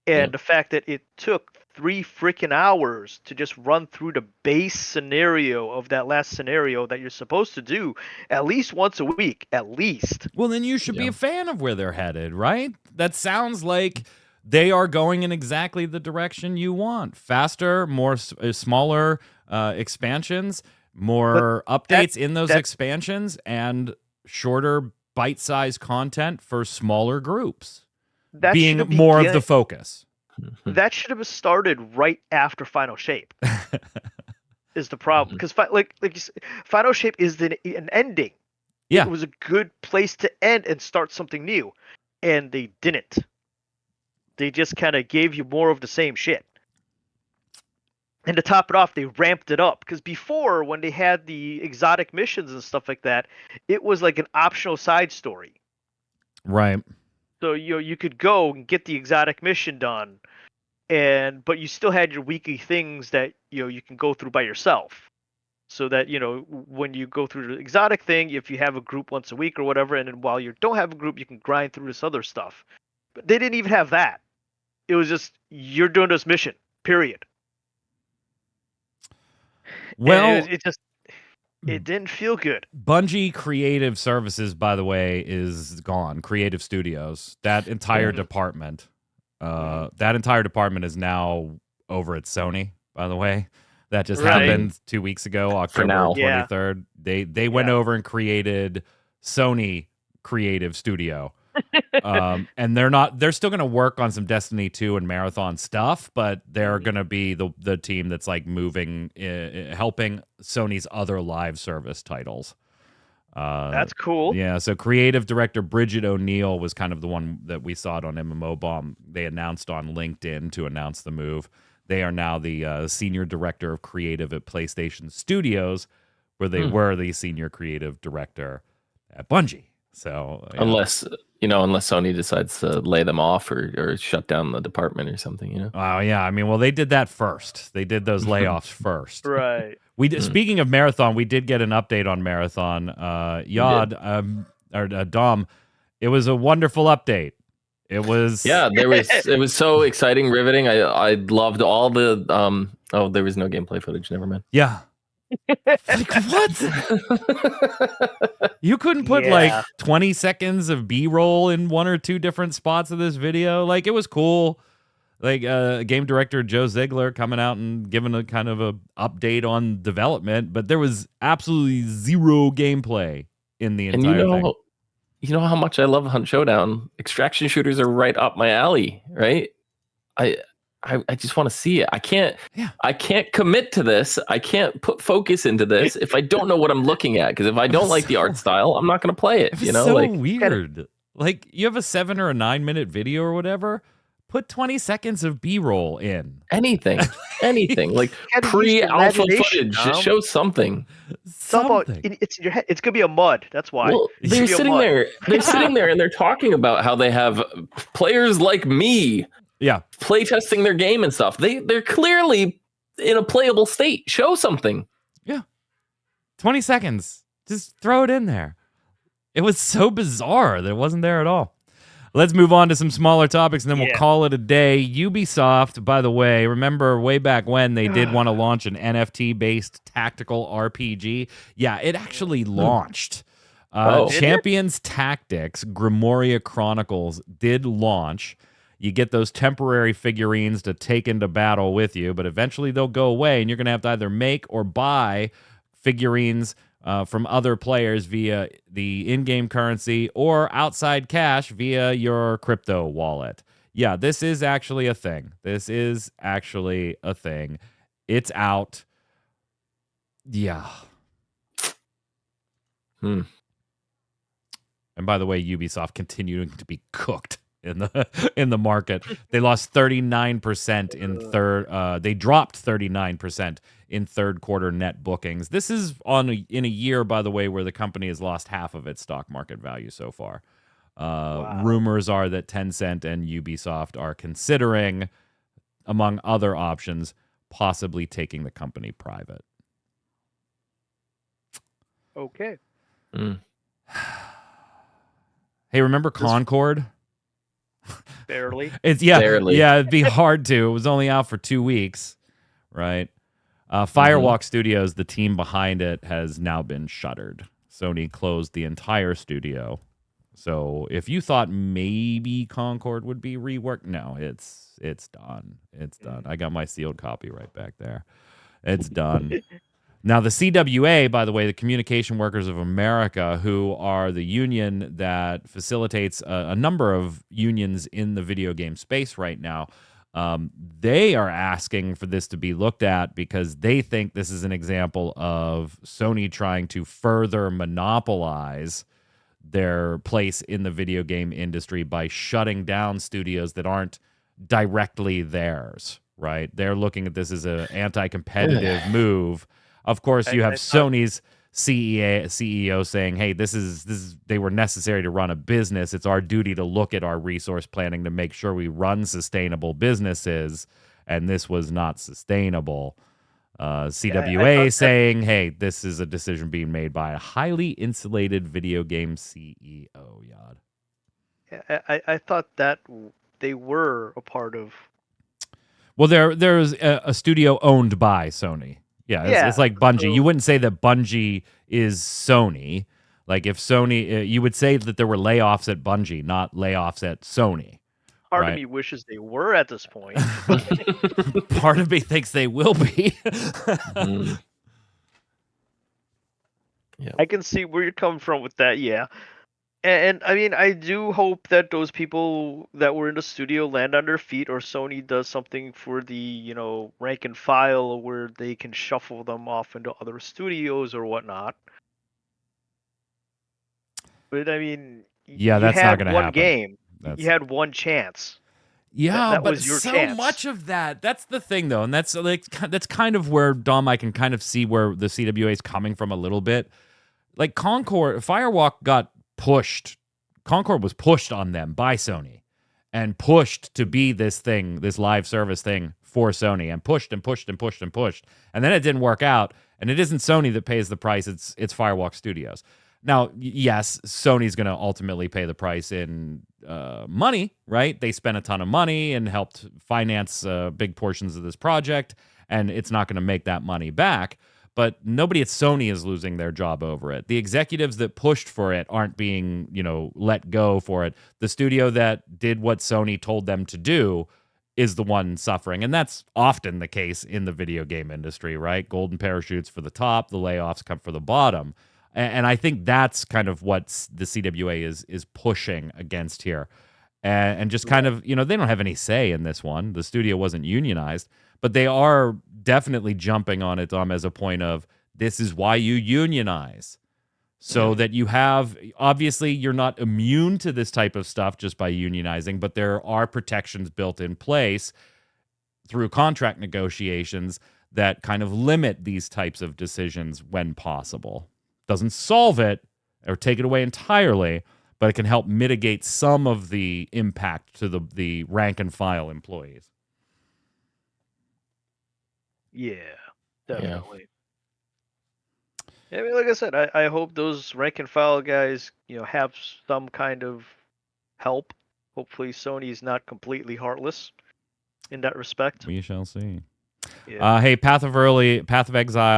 And the fact that it took 3 freaking hours to just run through the base scenario of that last scenario that you're supposed to do at least once a week, at least. Well, then you should be a fan of where they're headed, right? That sounds like they are going in exactly the direction you want. Faster, more smaller expansions, more updates in those expansions, and shorter bite-sized content for smaller groups. Being more of the focus. That should have started right after Final Shape. Is the problem because like you said, Final Shape is an ending. Yeah, it was a good place to end and start something new, and they didn't. They just kind of gave you more of the same shit. And to top it off, they ramped it up because before, when they had the exotic missions and stuff like that, it was like an optional side story. Right. So you could go and get the exotic mission done, but you still had your weekly things that you can go through by yourself. so that when you go through the exotic thing, if you have a group once a week or whatever, and then while you don't have a group, you can grind through this other stuff. But they didn't even have that. It was just, you're doing this mission, period. Well, it didn't feel good. Bungie Creative Services, by the way, is gone. Creative Studios, that entire department, is now over at Sony. By the way, that just happened 2 weeks ago, October 23rd. They went over and created Sony Creative Studio. And they're still going to work on some Destiny 2 and Marathon stuff, but they're going to be the team that's like moving, helping Sony's other live service titles. That's cool. Yeah, so creative director Bridget O'Neill was kind of the one that we saw it on MMO Bomb. They announced on LinkedIn to announce the move. They are now the senior director of creative at PlayStation Studios, where they were the senior creative director at Bungie. So unless Sony decides to lay them off or shut down the department or something, Oh yeah, I mean, well, they did that first. They did those layoffs first, right? Speaking of Marathon, we did get an update on Marathon. Dom, it was a wonderful update. It was it was so exciting, riveting. I loved all the there was no gameplay footage. Never mind. Yeah. Like, what? You couldn't put like 20 seconds of B-roll in one or two different spots of this video? Like, it was cool. Like, game director Joe Ziegler coming out and giving a kind of a update on development, but there was absolutely zero gameplay in the entire thing. You know how much I love Hunt Showdown. Extraction shooters are right up my alley, right? I just want to see it. I can't commit to this. I can't put focus into this if I don't know what I'm looking at. Because if I don't like the art style, I'm not going to play it. It's so weird. Like, you have a 7 or a 9 minute video or whatever. Put 20 seconds of B-roll in. Anything. Like pre-alpha footage. Just show something. It's in your head. It's gonna be a mud. That's why. Well, they're sitting there. They're sitting there and they're talking about how they have players like me. Yeah, play testing their game and stuff. They're clearly in a playable state. Show something. Yeah, 20 seconds. Just throw it in there. It was so bizarre that it wasn't there at all. Let's move on to some smaller topics, and then we'll call it a day. Ubisoft, by the way, remember way back when they did want to launch an NFT-based tactical RPG? Yeah, it actually launched. Champions Tactics, Grimoria Chronicles did launch. You get those temporary figurines to take into battle with you, but eventually they'll go away, and you're going to have to either make or buy figurines from other players via the in-game currency or outside cash via your crypto wallet. Yeah, this is actually a thing. It's out. Yeah. And by the way, Ubisoft continuing to be cooked in the market. They lost 39% in third. They dropped 39% in third quarter net bookings. This is in a year, by the way, where the company has lost half of its stock market value so far. Rumors are that Tencent and Ubisoft are considering, among other options, possibly taking the company private. Okay. Hey, remember Concord? Barely. Barely. Yeah, it'd be hard to. It was only out for 2 weeks, right? Firewalk Studios, the team behind it, has now been shuttered. Sony closed the entire studio. So if you thought maybe Concord would be reworked, no, it's done. It's done. I got my sealed copy right back there. It's done. Now, the CWA, by the way, the Communication Workers of America, who are the union that facilitates a number of unions in the video game space right now, they are asking for this to be looked at because they think this is an example of Sony trying to further monopolize their place in the video game industry by shutting down studios that aren't directly theirs, right? They're looking at this as an anti-competitive move. Of course, you have Sony's CEO saying, hey, this is they were necessary to run a business. It's our duty to look at our resource planning to make sure we run sustainable businesses, and this was not sustainable. CWA saying, hey, this is a decision being made by a highly insulated video game CEO. Yad. I thought that they were a part of. Well, there's a studio owned by Sony. Yeah, it's like Bungie. So, You wouldn't say that Bungie is Sony. Like if Sony, you would say that there were layoffs at Bungie, not layoffs at Sony. part right? of me wishes they were at this point. Part of me thinks they will be. Yeah. I can see where you're coming from with that, yeah. And I mean, I do hope that those people that were in the studio land on their feet, or Sony does something for the, rank and file where they can shuffle them off into other studios or whatnot. But I mean, Yeah, you that's not had gonna one happen. game. That's- You had one chance. Yeah, that but was your so chance. much of that. That's the thing, though, and that's kind of where Dom, I can kind of see where the CWA is coming from a little bit. Like Concord, Firewalk got pushed. Concord was pushed on them by Sony, and pushed to be this thing, this live service thing for Sony, and pushed and pushed and pushed and pushed, and then it didn't work out. And it isn't Sony that pays the price; it's Firewalk Studios. Now, yes, Sony's going to ultimately pay the price in money, right? They spent a ton of money and helped finance big portions of this project, and it's not going to make that money back. But nobody at Sony is losing their job over it. The executives that pushed for it aren't being, let go for it. The studio that did what Sony told them to do is the one suffering. And that's often the case in the video game industry, right? Golden parachutes for the top, the layoffs come for the bottom. And I think that's kind of what the CWA is pushing against here. And just kind of, they don't have any say in this one. The studio wasn't unionized, but they are definitely jumping on it, Dom, as a point of this is why you unionize. So that you have, obviously, you're not immune to this type of stuff just by unionizing, but there are protections built in place through contract negotiations that kind of limit these types of decisions when possible. Doesn't solve it or take it away entirely, but it can help mitigate some of the impact to the rank and file employees. Yeah, definitely. Yeah, I mean, like I said, I hope those rank and file guys, have some kind of help. Hopefully, Sony's not completely heartless in that respect. We shall see. Yeah. Hey, Path of Early Access, Path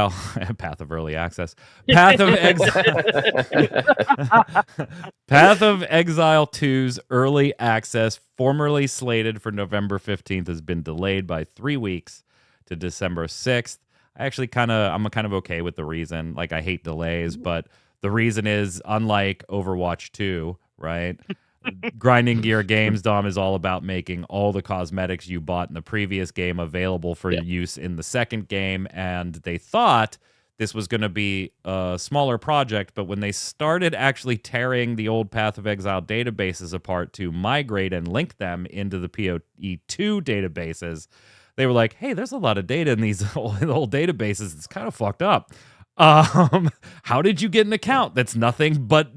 of Exile 2's early access, formerly slated for November 15th, has been delayed by 3 weeks to December 6th. I'm kind of okay with the reason. Like, I hate delays, but the reason is, unlike Overwatch 2, right? Grinding Gear Games, Dom, is all about making all the cosmetics you bought in the previous game available for use in the second game, and they thought this was going to be a smaller project, but when they started actually tearing the old Path of Exile databases apart to migrate and link them into the PoE2 databases, they were like, hey, there's a lot of data in these old databases. It's kind of fucked up. How did you get an account that's nothing but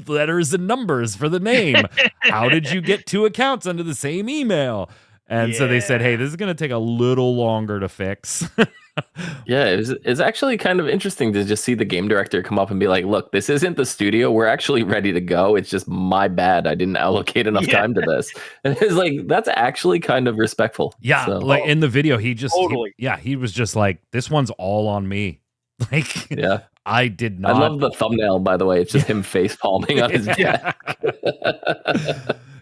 letters and numbers for the name? How did you get 2 accounts under the same email? And so they said, hey, this is going to take a little longer to fix. Yeah, it's actually kind of interesting to just see the game director come up and be like, look, this isn't the studio. We're actually ready to go. It's just my bad. I didn't allocate enough time to this. And it's like, that's actually kind of respectful. Yeah, So, like in the video, he just, Totally. he was just like, this one's all on me. Like, yeah. I did not. I love the thumbnail, by the way. It's just him face palming on his deck.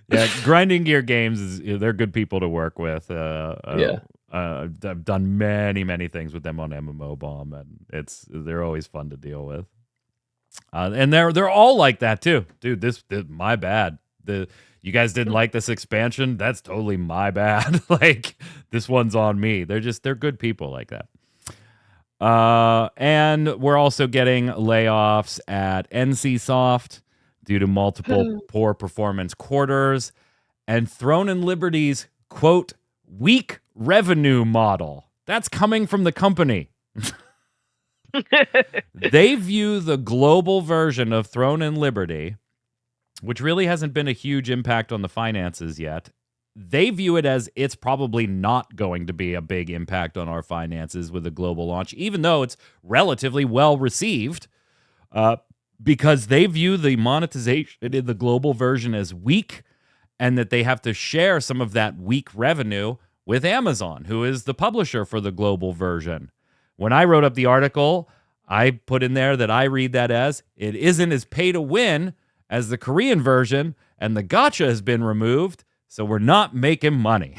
Yeah, Grinding Gear Games they're good people to work with. I've done many things with them on MMO Bomb, and they're always fun to deal with. And they're all like that too, dude. This my bad. You guys didn't like this expansion. That's totally my bad. Like, this one's on me. They're good people like that. And we're also getting layoffs at NCSoft due to multiple poor performance quarters, and Throne and Liberty's, quote, weak revenue model. That's coming from the company. They view the global version of Throne and Liberty, which really hasn't been a huge impact on the finances yet, they view it as it's probably not going to be a big impact on our finances with a global launch, even though it's relatively well received, because they view the monetization in the global version as weak, and that they have to share some of that weak revenue with Amazon, who is the publisher for the global version. When I wrote up the article, I put in there that I read that as it isn't as pay to win as the Korean version, and the gacha has been removed, so we're not making money.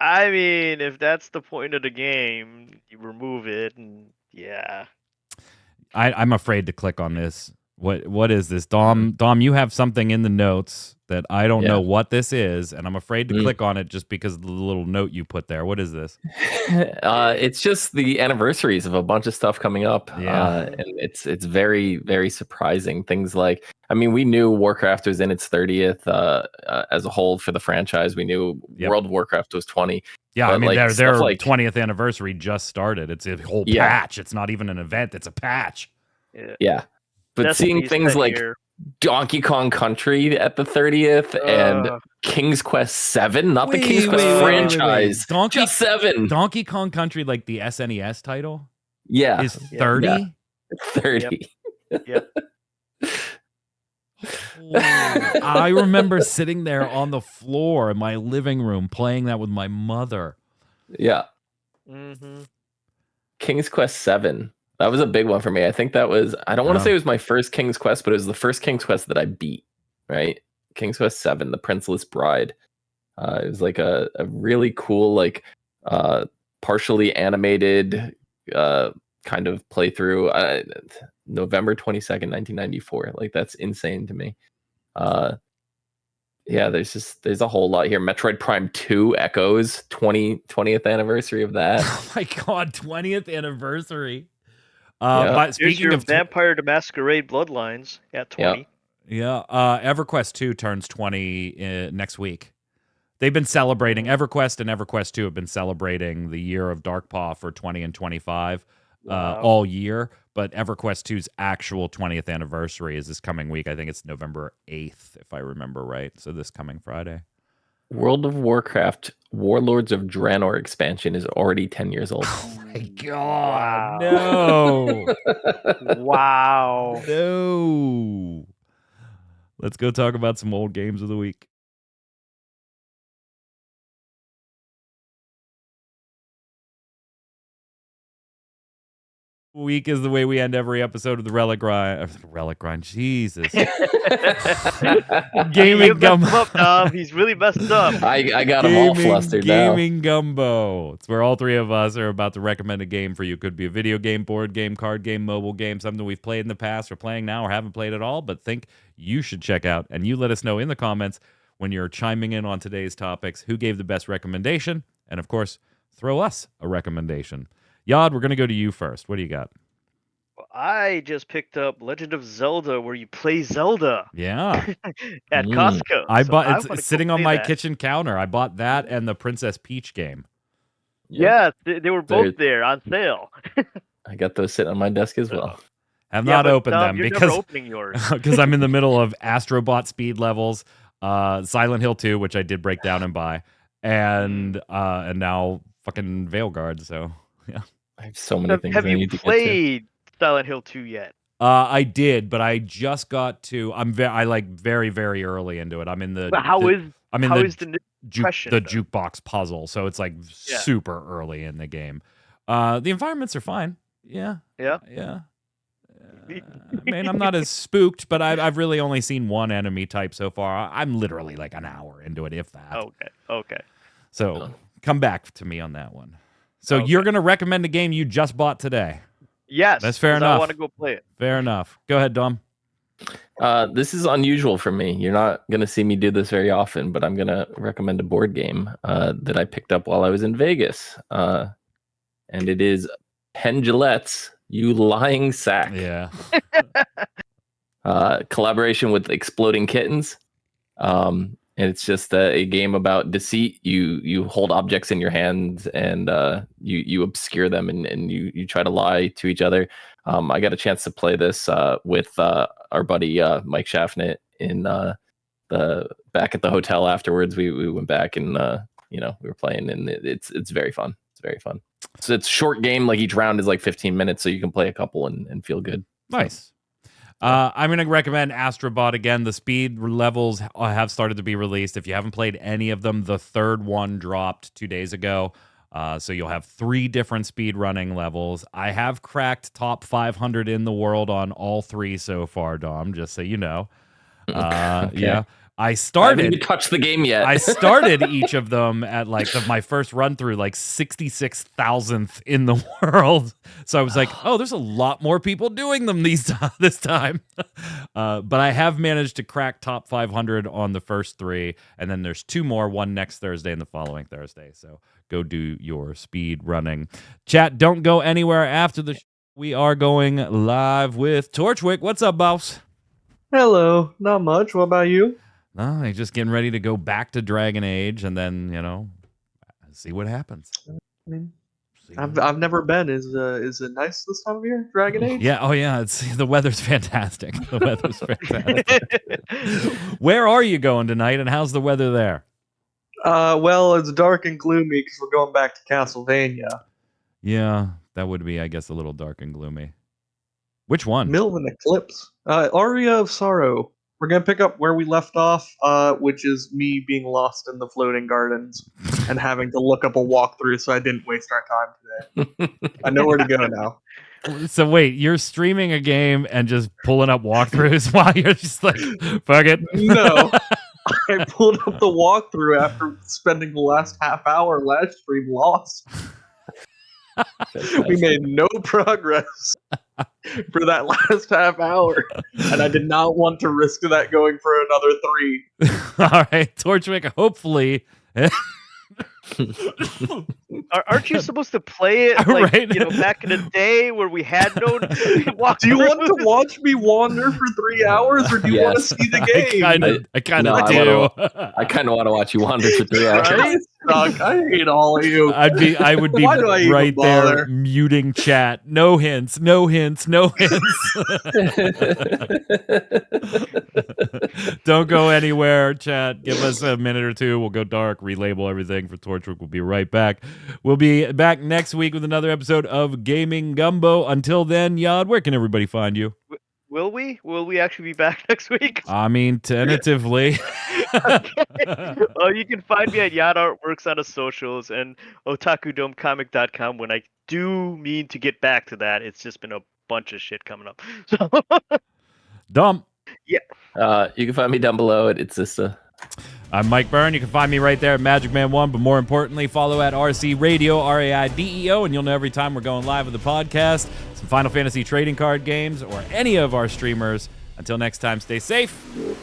I mean, if that's the point of the game, you remove it, and yeah. I'm afraid to click on this. What is this? Dom, you have something in the notes that I don't know what this is, and I'm afraid to click on it just because of the little note you put there. What is this? It's just the anniversaries of a bunch of stuff coming up. Yeah. And it's very, very surprising. Things like, I mean, we knew Warcraft was in its 30th as a whole for the franchise. We knew Yep. World of Warcraft was 20. Yeah, But I mean, like, their stuff like 20th anniversary just started. It's a whole Yeah. patch. It's not even an event. It's a patch. Yeah. But seeing things like Donkey Kong Country at the 30th and King's Quest 7, not the King's Quest franchise. Donkey, just 7. Donkey Kong Country, like the SNES title, Yeah. is 30? Yeah. 30. Yep. I remember sitting there on the floor in my living room playing that with my mother. Yeah. Mm-hmm. King's Quest 7. That was a big one for me. I think that was, I don't want to say it was my first King's Quest, but it was the first King's Quest that I beat, right? King's Quest 7, The Princeless Bride. It was like a really cool, like partially animated kind of playthrough. November 22nd, 1994. Like, that's insane to me. Yeah, there's a whole lot here. Metroid Prime 2 Echoes, 20th anniversary of that. Oh my God, 20th anniversary. Yeah. But Here's speaking your of Vampire the Masquerade Bloodlines at 20. EverQuest 2 turns 20 next week. They've been celebrating, EverQuest and EverQuest 2 have been celebrating the year of Darkpaw for 20 and 25 all year, but EverQuest 2's actual 20th anniversary is this coming week. I think it's November 8th, if I remember right. So this coming Friday. World of Warcraft Warlords of Draenor expansion is already 10 years old. Oh my God. Wow. No. Wow. No. Let's go talk about some old games of the week. Week is the way we end every episode of the Relic Grind. Jesus. Gaming Gumbo. Up, Dom. He's really messed up. I got him all flustered now. Gaming Gumbo. It's where all three of us are about to recommend a game for you. Could be a video game, board game, card game, mobile game, something we've played in the past or playing now or haven't played at all, but think you should check out. And you let us know in the comments when you're chiming in on today's topics who gave the best recommendation. And of course, throw us a recommendation. Yod, we're going to go to you first. What do you got? I just picked up Legend of Zelda, where you play Zelda. Yeah. At Costco. I So bought wanna it's go sitting on play my that. kitchen counter. I bought that and the Princess Peach game. Yeah, they were both there on sale. I got those sitting on my desk as well. Have not but, opened them you're because never opening yours. because I'm in the middle of Astrobot speed levels, Silent Hill 2, which I did break down and buy, and now fucking Veilguard. So yeah, I have so many things Have I you need to played Silent Hill 2 yet? I did, but I just got to. I like very very early into it. I'm in the. But how is the question, though? jukebox puzzle? So it's like super early in the game. The environments are fine. Yeah. I mean, I'm not as spooked, but I've really only seen one enemy type so far. I'm literally like an hour into it, if that. Okay. So come back to me on that one. So you're going to recommend a game you just bought today? Yes. That's fair enough. I want to go play it. Fair enough. Go ahead, Dom. This is unusual for me. You're not going to see me do this very often, but I'm going to recommend a board game that I picked up while I was in Vegas. And it is Pendulette's You Lying Sack. Yeah. Collaboration with Exploding Kittens. And it's just a game about deceit. You hold objects in your hands and you obscure them and you try to lie to each other. I got a chance to play this with our buddy Mike Schaffnet in back at the hotel afterwards. We went back and we were playing, and it's very fun. It's very fun. So it's a short game. Like each round is like 15 minutes, so you can play a couple and feel good. Nice. I'm going to recommend Astrobot again. The speed levels have started to be released. If you haven't played any of them, the third one dropped 2 days ago. So you'll have 3 different speed running levels. I have cracked top 500 in the world on all 3 so far, Dom, just so you know. Okay. Yeah. I haven't even touched the game yet. I started each of them at my first run through 66,000th in the world. So I was like, oh, there's a lot more people doing them this time. But I have managed to crack top 500 on the first 3, and then there's 2 more, one next Thursday and the following Thursday. So go do your speed running. Chat, don't go anywhere after the we are going live with Torchwick. What's up, boss? Hello. Not much. What about you? No, I'm just getting ready to go back to Dragon Age and then, see what happens. I mean, I've never been. Is it nice this time of year, Dragon Age? Yeah. Oh, yeah. The weather's fantastic. The weather's fantastic. Where are you going tonight, and how's the weather there? Well, it's dark and gloomy because we're going back to Castlevania. Yeah, that would be, I guess, a little dark and gloomy. Which one? Middle of an Eclipse. Aria of Sorrow. We're going to pick up where we left off, which is me being lost in the floating gardens and having to look up a walkthrough so I didn't waste our time today. I know where to go now. So wait, you're streaming a game and just pulling up walkthroughs while you're just like, fuck it? No. I pulled up the walkthrough after spending the last half hour last stream lost. We made no progress for that last half hour, and I did not want to risk that going for another 3. All right, Torchwick, hopefully. Aren't you supposed to play it Right. Back in the day where we had no walkthrough? Do you want to watch me wander for 3 hours, or do you want to see the game? I kind of do. I kind of want to watch you wander for 3 hours. I suck. I hate all of you. I would be Why do I even right there bother? muting chat. No hints, no hints, no hints. Don't go anywhere, chat. Give us a minute or 2. We'll go dark, relabel everything for Torchwick. We'll be right back. We'll be back next week with another episode of Gaming Gumbo. Until then, Yad, where can everybody find you? Will we? Will we actually be back next week? I mean, tentatively. You can find me at Yad Artworks on the socials and otakudomecomic.com when I do mean to get back to that. It's just been a bunch of shit coming up. So Dumb. Yeah. You can find me down below at Itsista. I'm Mike Byrne. You can find me right there at Magic Man 1, but more importantly, follow at RC Radio, RAIDEO, and you'll know every time we're going live with the podcast, some Final Fantasy trading card games, or any of our streamers. Until next time, stay safe.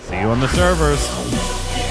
See you on the servers.